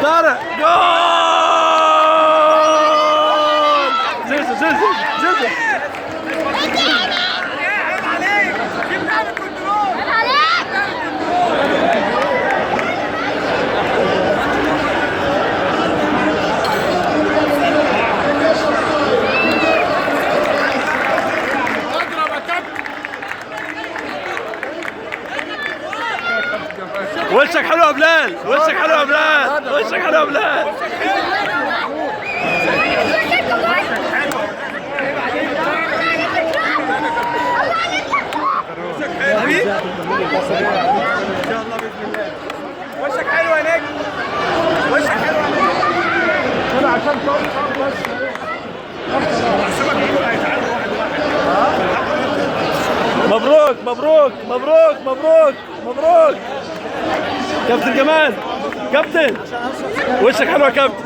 طارق جول. زيزو زيزو زيزو. وشك حلو يا بلال، وشك حلو يا بلال، وشك حلو يا بلال. حبيبي ان شاء الله باذن الله. وشك حلو يا نجم، وشك حلو يا نجم. انا عشان بس مبروك مبروك مبروك مبروك مبروك كابتن جمال. كابتن وشك حلو يا كابتن.